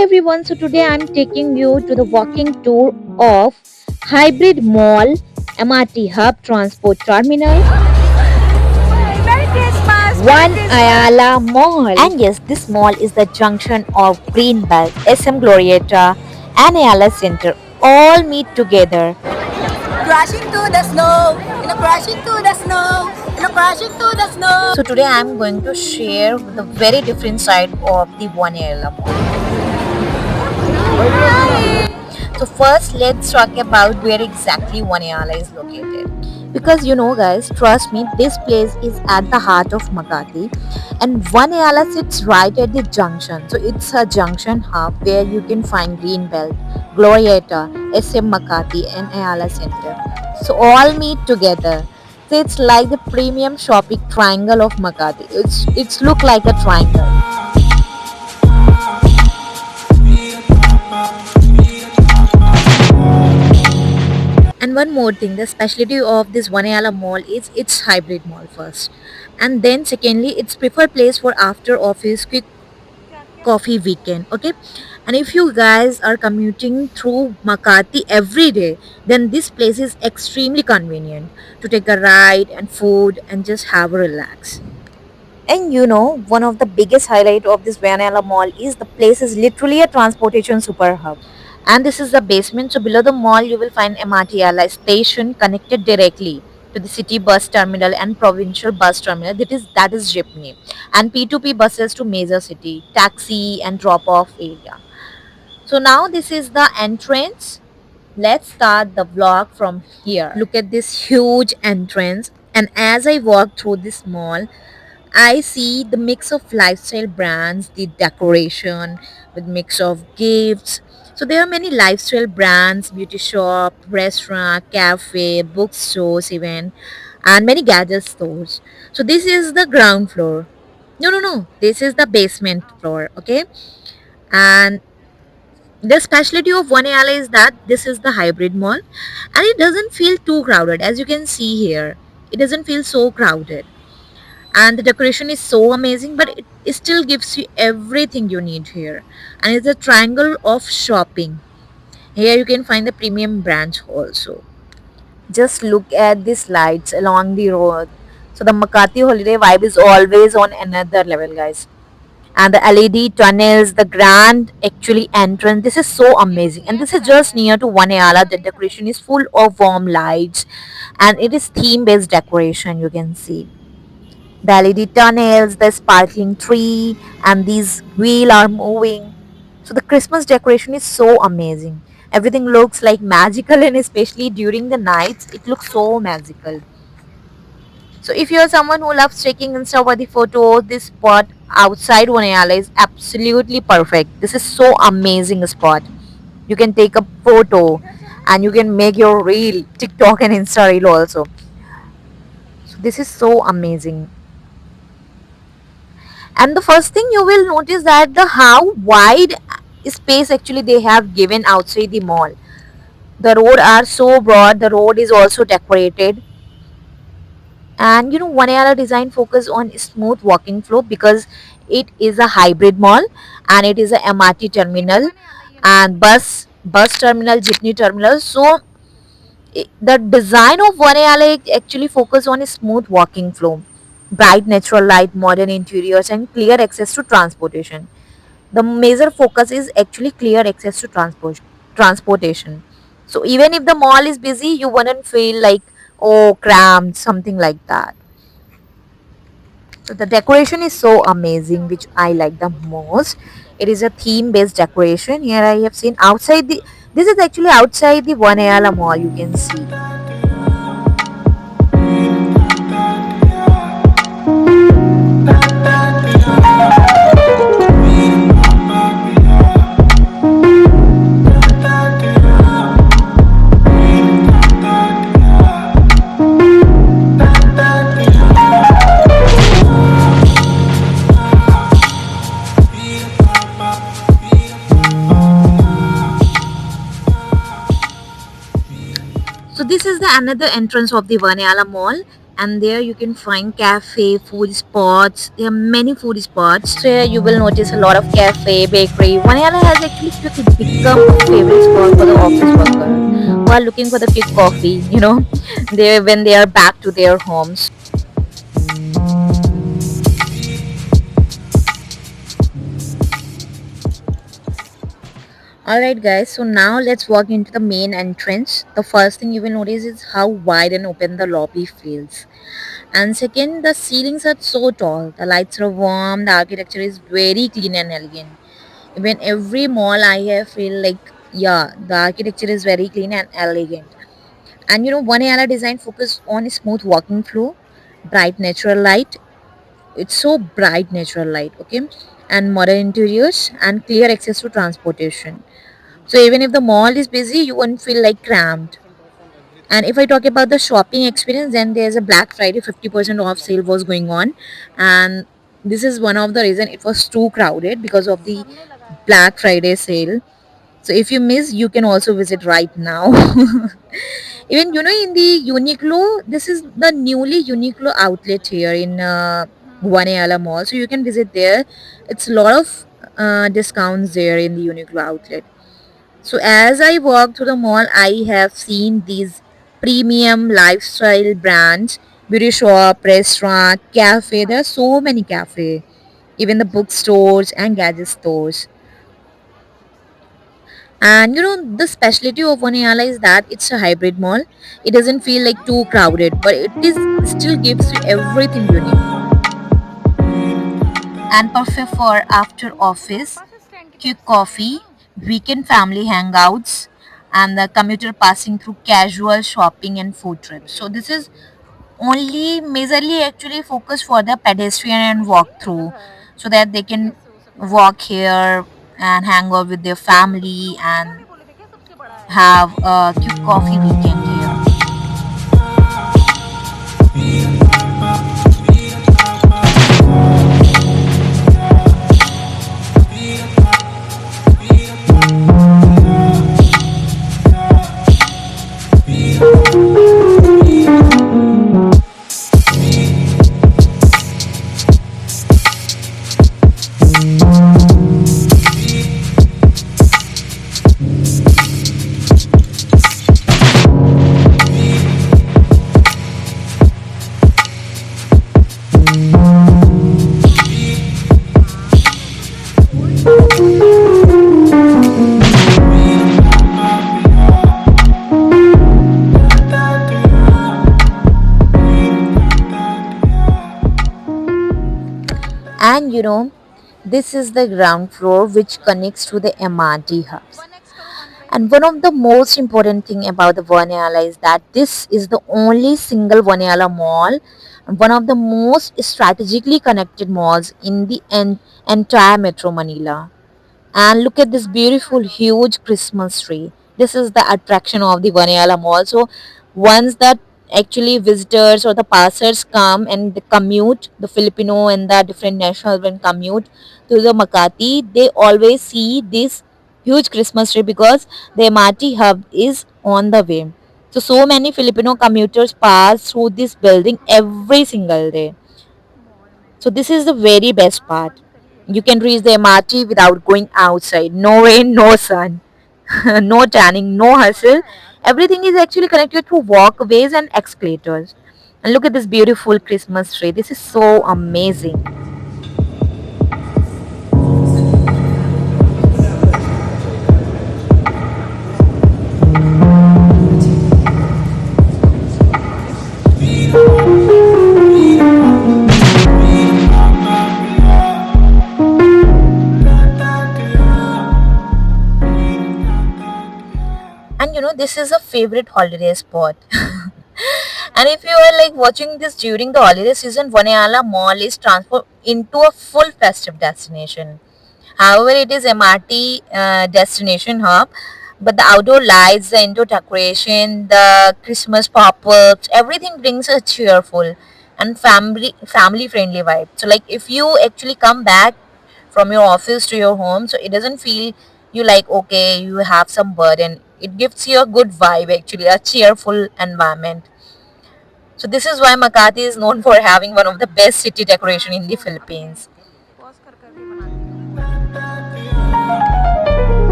everyone, so today I'm taking you to the walking tour of Hybrid Mall MRT Hub Transport Terminal, Merry Christmas! Merry One Christmas! Ayala Mall. And yes, this mall is the junction of Greenbelt, SM Glorieta, and Ayala Center all meet together. Crashing to the snow, crashing to the snow, crashing to the snow. So today I'm going to share the very different side of the One Ayala Mall. So first, let's talk about where exactly Wanyala is located. Because guys, trust me, this place is at the heart of Makati, and Wanyala sits right at the junction. So it's a junction hub where you can find Greenbelt, Glorieta, SM Makati, and Ayala Center. So all meet together. So it's like the premium shopping triangle of Makati. It's look like a triangle. And one more thing, the specialty of this Vanayala mall is its hybrid mall first. And then secondly, it's preferred place for after office quick coffee weekend. Okay. And if you guys are commuting through Makati every day, then this place is extremely convenient to take a ride and food and just have a relax. And one of the biggest highlight of this Vanilla Mall is the place is literally a transportation super hub. And this is the basement. So below the mall, you will find MRT Ally station connected directly to the city bus terminal and provincial bus terminal. That is Jeepney, and P2P buses to major city, taxi and drop off area. So now this is the entrance. Let's start the vlog from here. Look at this huge entrance. And as I walk through this mall, I see the mix of lifestyle brands, the decoration with mix of gifts. So there are many lifestyle brands, beauty shop, restaurant, cafe, bookstores even, and many gadget stores. So this is the ground floor. No, no, no. This is the basement floor. Okay. And the specialty of One Alley is that this is the hybrid mall, and it doesn't feel too crowded. As you can see here, it doesn't feel so crowded, and the decoration is so amazing, but it still gives you everything you need here. And it's a triangle of shopping. Here you can find the premium brands also. Just look at these lights along the road. So the Makati holiday vibe is always on another level, guys. And the LED tunnels, the grand actually entrance, this is so amazing. And this is just near to One Ayala. The decoration is full of warm lights, and it is theme based decoration, you can see the LED tunnels, the sparkling tree, and these wheel are moving. So the Christmas decoration is so amazing. Everything looks like magical, and especially during the nights, it looks so magical. So if you're someone who loves taking Insta-worthy photos, this spot outside Vanayala is absolutely perfect. This is so amazing spot. You can take a photo and you can make your reel, TikTok and Insta reel also. So this is so amazing. And the first thing you will notice that the how wide space actually they have given outside the mall. The road are so broad, the road is also decorated. And one other design focus on smooth walking flow because it is a hybrid mall, and it is a MRT terminal and bus terminal, jeepney terminal. So the design of One actually focus on a smooth walking flow, bright natural light, modern interiors, and clear access to transportation. The major focus is actually clear access to transportation. So even if the mall is busy, you wouldn't feel like, oh, cramped, something like that. So the decoration is so amazing, which I like the most. It is a theme based decoration. Here I have seen outside the, this is actually outside the One Ayala mall, you can see. So this is the another entrance of the Vanayala Mall, and there you can find cafe, food spots. There are many food spots. So here you will notice a lot of cafe, bakery. Vaniala has actually quickly become a favorite spot for the office workers who are looking for the quick coffee, they when they are back to their homes. Alright guys, so now let's walk into the main entrance. The first thing you will notice is how wide and open the lobby feels. And second, the ceilings are so tall, the lights are warm, the architecture is very clean and elegant. Even every mall I have feel like, yeah, the architecture is very clean and elegant. And One Ayala design focus on a smooth walking flow, bright natural light. It's so bright natural light, okay? And modern interiors and clear access to transportation. So even if the mall is busy, you won't feel like cramped. And if I talk about the shopping experience, then there's a Black Friday 50% off sale was going on, and this is one of the reason it was too crowded because of the Black Friday sale. So if you miss, you can also visit right now. Even in the Uniqlo, this is the newly Uniqlo outlet here in Guaneala Mall, so you can visit there. It's a lot of discounts there in the Uniqlo outlet. So as I walk through the mall, I have seen these premium lifestyle brands, beauty shop, restaurant, cafe. There are so many cafe, even the bookstores and gadget stores. And the specialty of Vaniala is that it's a hybrid mall. It doesn't feel like too crowded, but it is still gives you everything you need. And perfect for after office, quick coffee, weekend family hangouts, and the commuter passing through casual shopping and food trips. So this is only majorly actually focused for the pedestrian and walk through, so that they can walk here and hang out with their family and have a quick coffee weekend here. And this is the ground floor which connects to the MRT hubs. And one of the most important thing about the Vaniala is that this is the only single Vaniala mall, and one of the most strategically connected malls in the entire Metro Manila. And look at this beautiful, huge Christmas tree. This is the attraction of the Vaniala Mall. So once that actually visitors or the passers come and they commute, the Filipino and the different nationals when commute to the Makati, they always see this huge Christmas tree because the MRT hub is on the way. So many Filipino commuters pass through this building every single day. So this is the very best part. You can reach the MRT without going outside. No rain, no sun, no tanning, no hustle. Everything is actually connected through walkways and escalators. And look at this beautiful Christmas tree. This is so amazing. And this is a favorite holiday spot. And if you are like watching this during the holiday season, Vaniala Mall is transformed into a full festive destination. However, it is MRT destination hub, but the outdoor lights, the indoor decoration, the Christmas pop-ups, everything brings a cheerful and family friendly vibe. So like if you actually come back from your office to your home, so it doesn't feel you like okay you have some burden. It gives you a good vibe actually, a cheerful environment. So this is why Makati is known for having one of the best city decoration in the Philippines.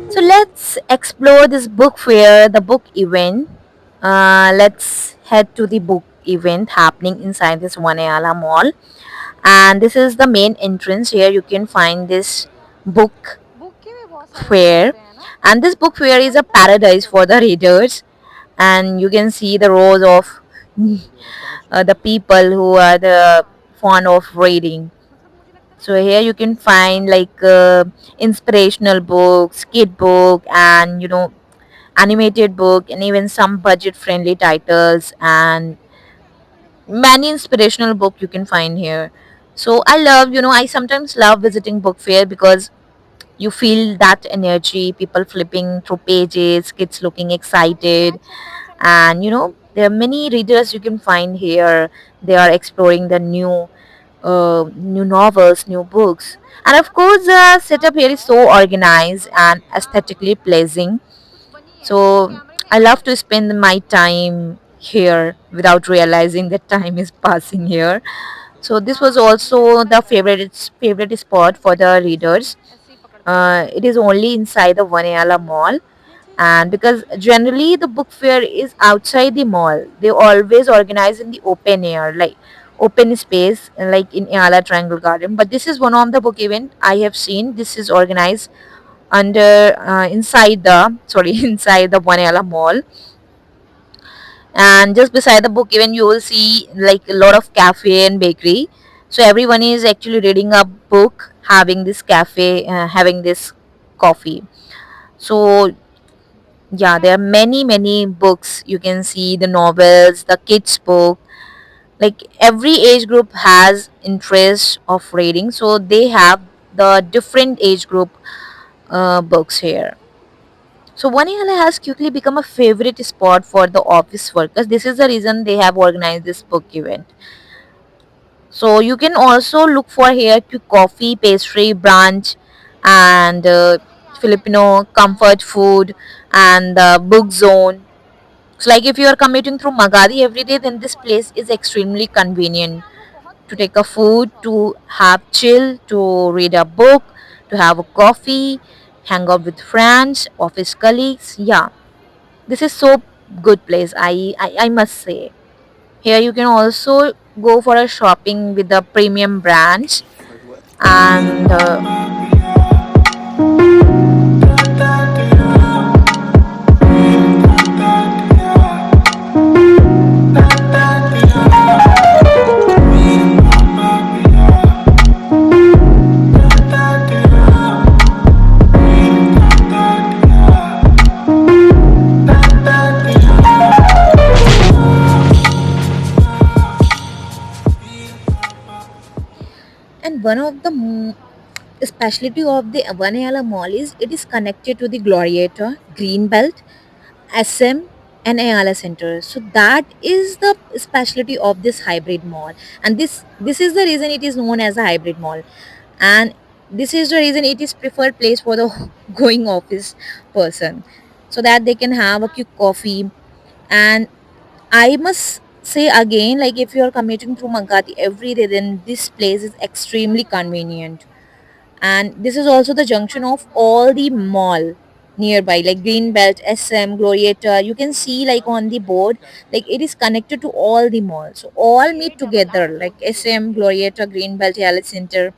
So let's explore this book fair, the book event. Let's head to the book event happening inside this Wanayala Mall. And this is the main entrance. Here you can find this book fair. And this book fair is a paradise for the readers. And you can see the rows of the people who are the fond of reading. So here you can find like inspirational books, kid book, and animated book, and even some budget friendly titles and many inspirational book you can find here. So I sometimes love visiting book fair because you feel that energy, people flipping through pages, kids looking excited, and there are many readers you can find here. They are exploring the new novels, new books. And of course, the setup here is so organized and aesthetically pleasing. So I love to spend my time here without realizing that time is passing here. So this was also the favorite spot for the readers. It is only inside the Vanayala Mall, and because generally the book fair is outside the mall, they always organize in the open air, like open space, like in Ayala Triangle Garden. But this is one of the book event I have seen. This is organized under inside the sorry inside the Vanayala Mall, and just beside the book event you will see like a lot of cafe and bakery. So everyone is actually reading a book, having this cafe, having this coffee. So yeah, there are many books. You can see the novels, the kids book. Like every age group has interest of reading, so they have the different age group books here. So Vanihala has quickly become a favorite spot for the office workers. This is the reason they have organized this book event. So you can also look for here to coffee, pastry, brunch, and Filipino comfort food and the book zone. So like if you are commuting through Magadi every day, then this place is extremely convenient to take a food, to have chill, to read a book, to have a coffee, hang out with friends, office colleagues. Yeah, this is so good place. I must say. Here you can also go for a shopping with the premium brands and one of the specialty of the Vanayala Mall is it is connected to the Glorieta, Greenbelt, SM and Ayala Center. So that is the specialty of this hybrid mall, and this is the reason it is known as a hybrid mall, and this is the reason it is preferred place for the going office person, so that they can have a quick coffee. And I must say again, like if you are commuting through Magadi every day, then this place is extremely convenient, and this is also the junction of all the mall nearby like Greenbelt, SM, Glorieta. You can see like on the board, like it is connected to all the malls, so all meet together like SM, Glorieta, Greenbelt, Alice Center.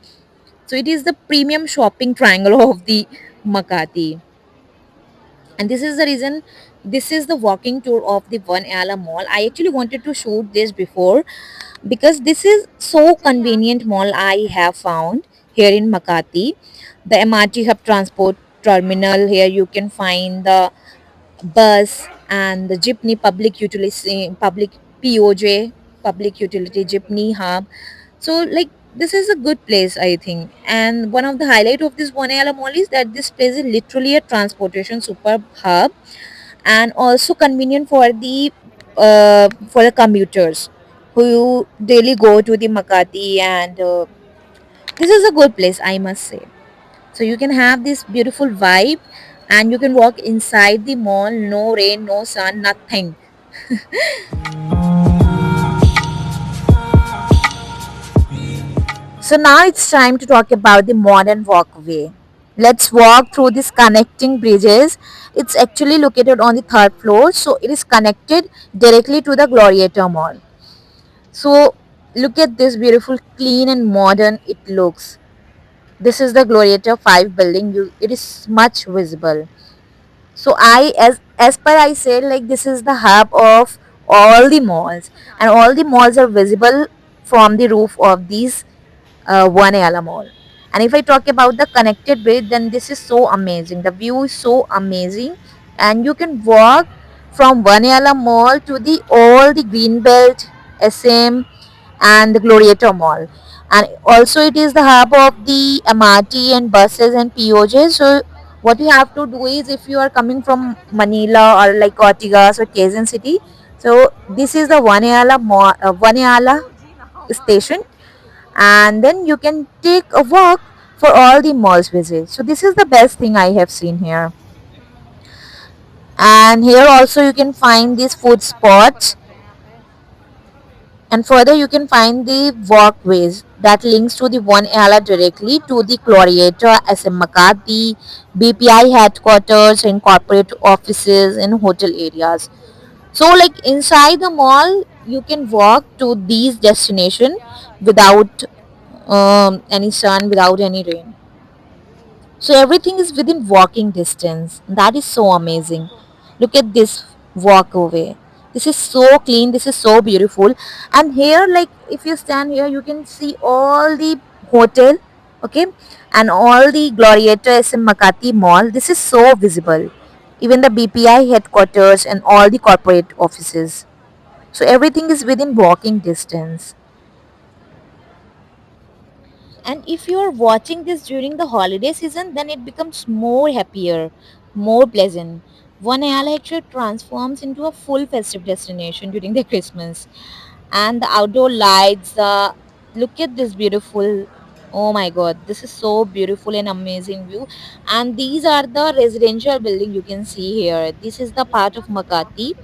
So it is the premium shopping triangle of the Makati, and this is the reason this is the walking tour of the One Ala Mall. I actually wanted to shoot this before because this is so convenient mall I have found here in Makati. The MRT hub transport terminal, here you can find the bus and the jeepney public utility, public POJ, public utility jeepney hub. So like this is a good place I think, and one of the highlight of this Bonayala Mall is that this place is literally a transportation super hub and also convenient for the commuters who daily go to the Makati, and this is a good place I must say. So you can have this beautiful vibe and you can walk inside the mall, no rain, no sun, nothing. So now it's time to talk about the modern walkway. Let's walk through these connecting bridges. It's actually located on the third floor, so it is connected directly to the Glorieta Mall. So look at this beautiful, clean and modern it looks. This is the Glorieta 5 building. It is much visible. So as per I said, like this is the hub of all the malls, and all the malls are visible from the roof of these One Ayala Mall. And if I talk about the connected bridge, then this is so amazing. The view is so amazing, and you can walk from One Ayala Mall to the all the Greenbelt, SM, and the Glorieta Mall. And also, it is the hub of the MRT and buses and POJ. So, what you have to do is if you are coming from Manila or like Ortigas or Quezon City, so this is the Vaniala station, and then you can take a walk for all the malls visit. So this is the best thing I have seen here. And here also you can find these food spots, and further you can find the walkways that links to the One Ala directly to the Glorieta, SM Makati, BPI headquarters and corporate offices and hotel areas. So like inside the mall you can walk to these destination without any sun, without any rain. So everything is within walking distance. That is so amazing. Look at this walkway. This is so clean. This is so beautiful. And here, like if you stand here, you can see all the hotel, okay, and all the Glorieta SM Makati Mall. This is so visible. Even the BPI headquarters and all the corporate offices. So everything is within walking distance. And if you are watching this during the holiday season, then it becomes more happier, more pleasant. One Ayala actually transforms into a full festive destination during the Christmas. And the outdoor lights, look at this beautiful, oh my god, this is so beautiful and amazing view. And these are the residential building you can see here. This is the part of Makati.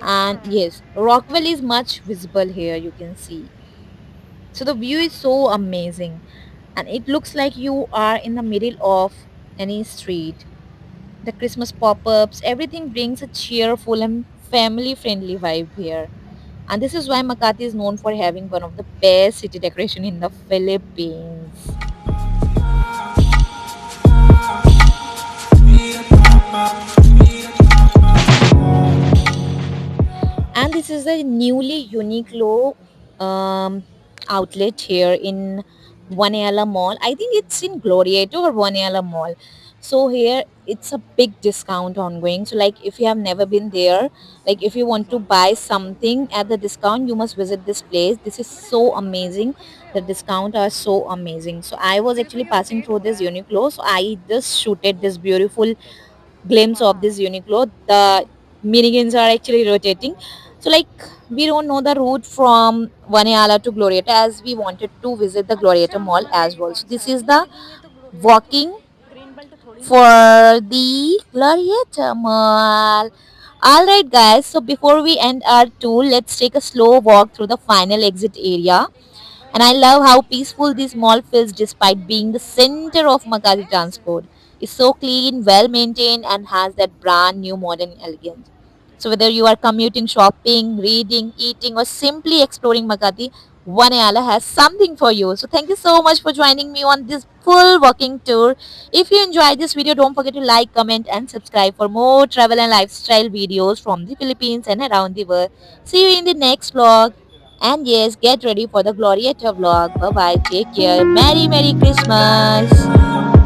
And yes, Rockwell is much visible here, you can see. So the view is so amazing, and it looks like you are in the middle of any street. The Christmas pop-ups, everything brings a cheerful and family-friendly vibe here. And this is why Makati is known for having one of the best city decoration in the Philippines. And this is a newly Uniqlo um, outlet here in Vaneala Mall. I think it's in Glorieta or Vaneala Mall. So here it's a big discount ongoing. So like if you have never been there, like if you want to buy something at the discount, you must visit this place. This is so amazing. The discount are so amazing. So I was actually passing through this Uniqlo. So I just shooted this beautiful glimpse of this Uniqlo. The minigans are actually rotating. So like we don't know the route from Vaneala to Glorieta, as we wanted to visit the Glorieta Mall as well. So this is the walking for the Glorieta Mall. Alright guys, so before we end our tour, let's take a slow walk through the final exit area. And I love how peaceful this mall feels despite being the center of Makati transport. It's so clean, well maintained, and has that brand new modern elegance. So whether you are commuting, shopping, reading, eating, or simply exploring Makati, Vanayala has something for you. So thank you so much for joining me on this full walking tour. If you enjoyed this video, don't forget to like, comment, and subscribe for more travel and lifestyle videos from the Philippines and around the world. See you in the next vlog. And yes, get ready for the Glorieta vlog. Bye bye. Take care. Merry Merry Christmas.